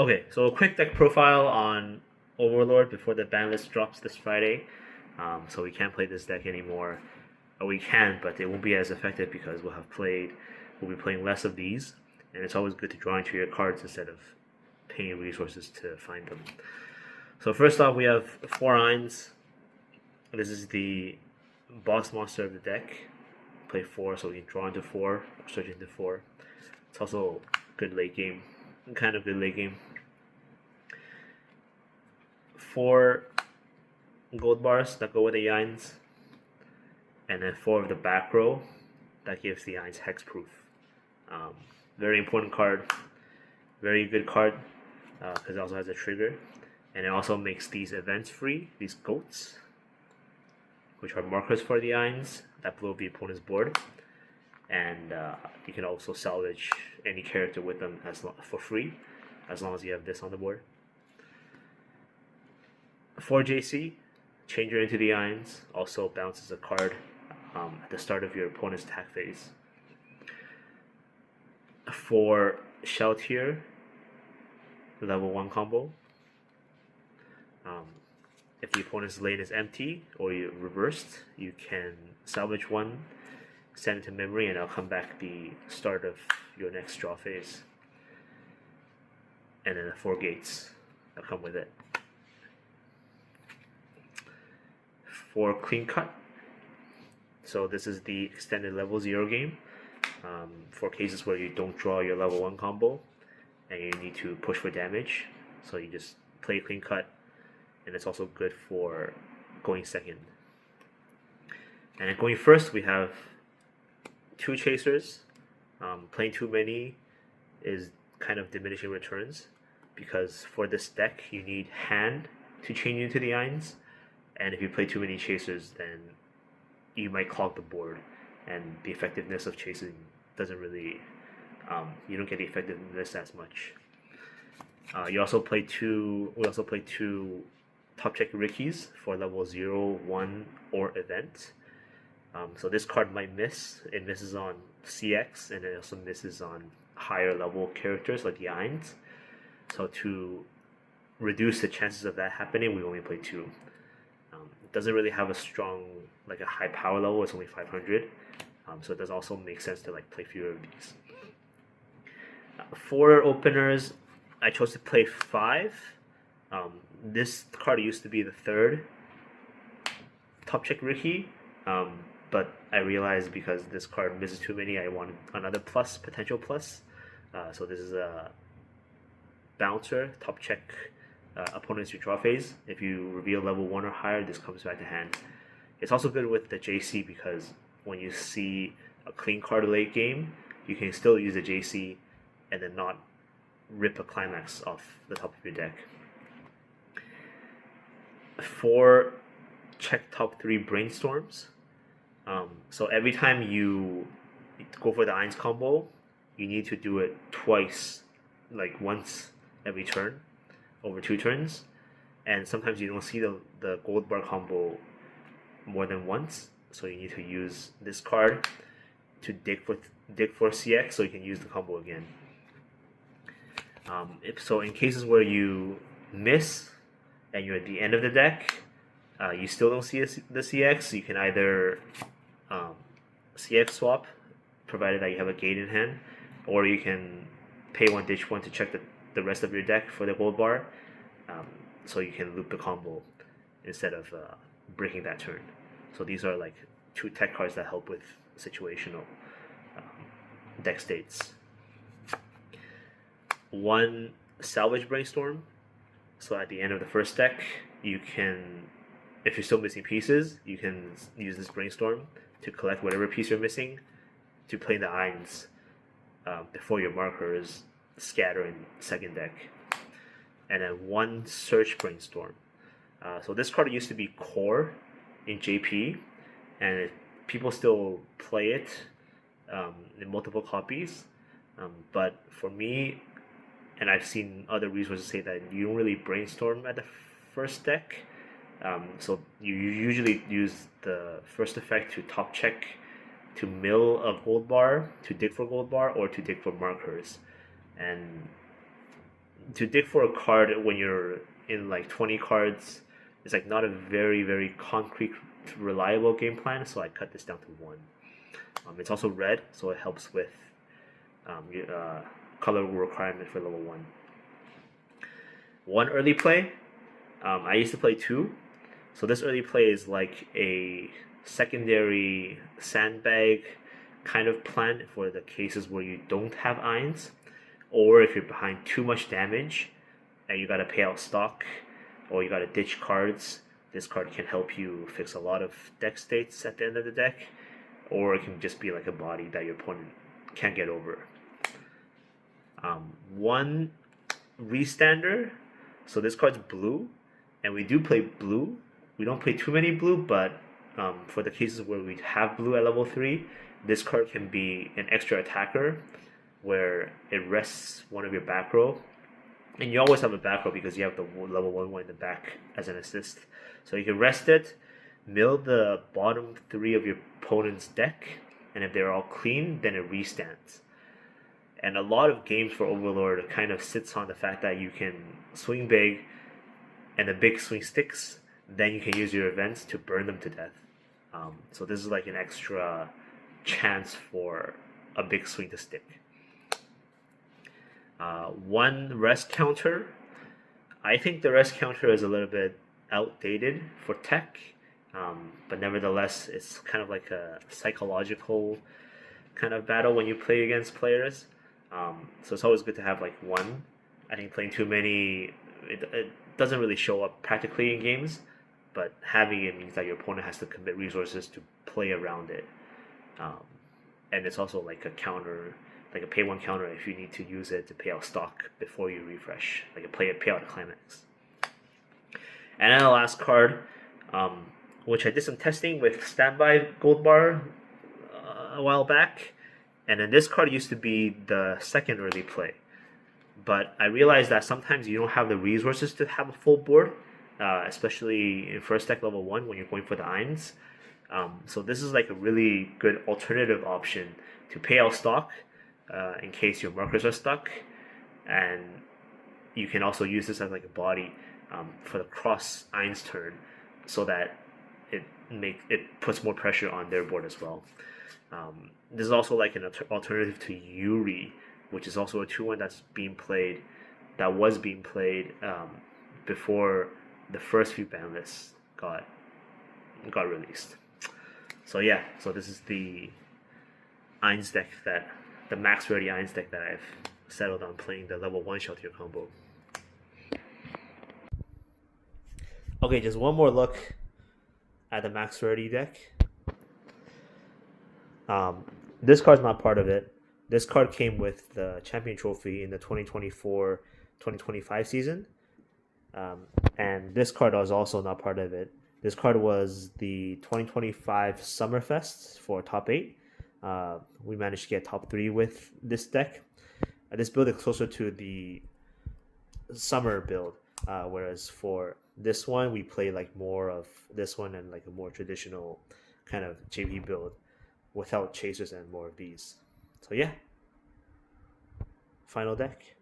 Okay, so a quick deck profile on Overlord before the ban list drops this Friday. So we can't play this deck anymore. Or we can, but it won't be as effective because we'll be playing less of these, and it's always good to draw into your cards instead of paying resources to find them. So first off, we have 4 Ainz. This is the boss monster of the deck. Play 4, so we can draw into 4, or search into 4. It's also good late game, kind of good late game. 4 gold bars that go with the Ainz, and then 4 of the backrow that gives the Ainz hexproof. Very important card, very good card because it also has a trigger, and it also makes these events free. These goats, which are markers for the Ainz that blow up the opponent's board, and you can also salvage any character with them for free, as long as you have this on the board. 4 JC, Changer into the Ainz, also bounces a card at the start of your opponent's attack phase. 4 Shalltear, level 1 combo. If the opponent's lane is empty or you're reversed, you can salvage 1, send it to memory, and it'll come back the start of your next draw phase. And then the 4 gates that come with it. 4 clean cut. So this is the extended level 0 game for cases where you don't draw your level 1 combo and you need to push for damage. So you just play clean cut, and it's also good for going second. And then going first, we have 2 chasers. Playing too many is kind of diminishing returns, because for this deck you need hand to change into the Ainz, and if you play too many chasers, then you might clog the board, and the effectiveness of chasing doesn't really, you don't get the effectiveness as much. We also play two top check Rickies for level 0, 1, or event. So this card might miss. It misses on CX, and it also misses on higher level characters like the Ainz. So to reduce the chances of that happening, we only play 2. It doesn't really have a strong, like a high power level. It's only 500, so it does also make sense to like play fewer of these. 4 openers, I chose to play 5. This card used to be the 3rd top check Ricky, but I realized because this card misses too many, I wanted another potential plus. So this is a bouncer, top check opponents your draw phase. If you reveal level 1 or higher, this comes back to hand. It's also good with the JC because when you see a clean card late game, you can still use the JC and then not rip a climax off the top of your deck. 4 check top 3 brainstorms. So every time you go for the Ainz combo, you need to do it twice, like once every turn, over 2 turns, and sometimes you don't see the gold bar combo more than once, so you need to use this card to dig for CX so you can use the combo again. So in cases where you miss and you're at the end of the deck, you still don't see the CX, you can either CX swap, provided that you have a gate in hand, or you can pay 1, ditch 1 to check the rest of your deck for the gold bar, so you can loop the combo instead of breaking that turn. So these are like 2 tech cards that help with situational deck states. 1 salvage brainstorm. So at the end of the first deck, you can, if you're still missing pieces, you can use this brainstorm to collect whatever piece you're missing to play the Ainz before your markers scatter in second deck. And then 1 search brainstorm. So this card used to be core in JP, and people still play it in multiple copies. But for me, and I've seen other resources say that you don't really brainstorm at the first deck. So you usually use the first effect to top check, to mill a gold bar, to dig for gold bar, or to dig for markers. And to dig for a card when you're in like 20 cards is like not a very concrete, reliable game plan. So I cut this down to one. It's also red, so it helps with color requirement for level 1. One early play. I used to play 2. So this early play is like a secondary sandbag kind of plan for the cases where you don't have Ainz, or if you're behind too much damage and you gotta pay out stock or you gotta ditch cards. This card can help you fix a lot of deck states at the end of the deck, or it can just be like a body that your opponent can't get over. One restander. So this card's blue, and we do play blue. We don't play too many blue, but for the cases where we have blue at level 3, this card can be an extra attacker where it rests one of your back row. And you always have a back row because you have the level 1 in the back as an assist. So you can rest it, mill the bottom 3 of your opponent's deck, and if they're all clean, then it restands. And a lot of games for Overlord kind of sits on the fact that you can swing big, and the big swing sticks, then you can use your events to burn them to death. So this is like an extra chance for a big swing to stick. One rest counter. I think the rest counter is a little bit outdated for tech, but nevertheless, it's kind of like a psychological kind of battle when you play against players. So it's always good to have like one. I think playing too many, it doesn't really show up practically in games, but having it means that your opponent has to commit resources to play around it. And it's also like a counter, like a pay 1 counter if you need to use it to pay out stock before you refresh, like a pay out a climax. And then the last card, which I did some testing with Standby Gold Bar a while back, and then this card used to be the second early play. But I realized that sometimes you don't have the resources to have a full board, especially in first deck level 1 when you're going for the Ainz. So this is like a really good alternative option to pay out stock in case your markers are stuck, and you can also use this as like a body for the cross Ainz turn, so that it puts more pressure on their board as well. This is also like an alternative to Yuri, which is also a 2-1 that was being played before the first few banlists got released. So yeah, so this is the Ainz deck, the max rarity Ainz deck that I've settled on playing, the level 1 Shalltear combo. Okay, just one more look at the max rarity deck. This card's not part of it. This card came with the champion trophy in the 2024-2025 season. And this card was also not part of it. This card was the 2025 Summerfest for top 8. We managed to get top 3 with this deck. This build is closer to the summer build, whereas for this one we play like more of this one and like a more traditional kind of JP build without chasers and more of these. So yeah, final deck.